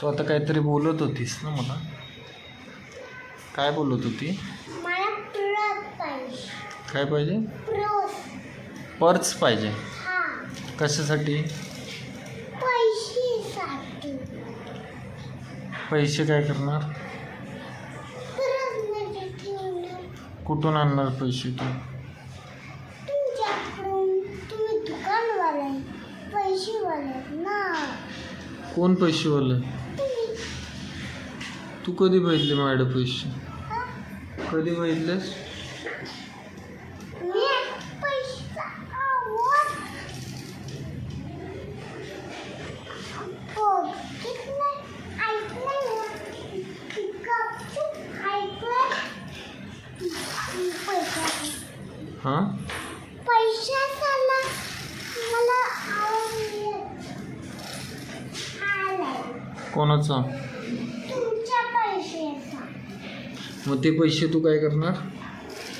तू आता काहीतरी बोलत होतीस ना मला. काय बोलत होती? मला पर्स पाहिजे. काय पाहिजे? पर्स पाहिजे. हा. कशासाठी? पैशासाठी. पैसे काय करणार? पर्समध्ये ठेवणार. कुठून आणणार पैसे तू? तुमच्याकडून. तुम्ही दुकानवाला आहे, पैसेवाले ना. कोण पैसेवाले? तुम्ही. तू कधी बघितले माझ्याकडे पैसे? हा? कधी बघितलेस? मी पैसा आवड. हो, कितने ऐकलंय ना? गपचूप ऐकलंय. हां पैशाला मला आवडलं. आलंय. कोणाचा? तुमच्या पैशाचा. मग ते पैसे तू काय करणार?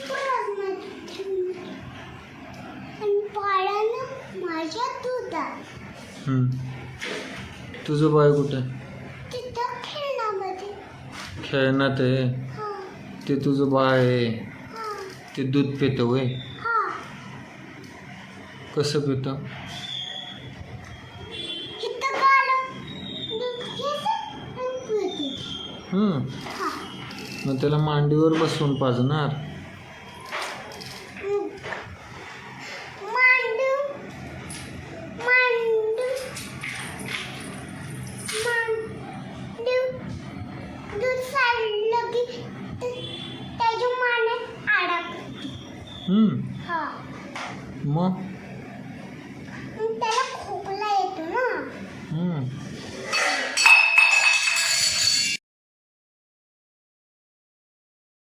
पर्समध्ये ठेवणार. आणि बाळानं माझ्या दुधात. तुझं बाय कुठे? तिथं खेळण्यामध्ये. खेळण्यात आहे. हा. ते तुझं बाय आहे. हा. ते दूध पितं वय? हा. कसं पितं? इथं गाडं दूध घेतं आणि पितं. हा. मग त्याला मांडीवर बसवून पाजणार. मांडू मांडू मांडू दूध साडलं की त्याच्या मानेत अडकते. हा. मग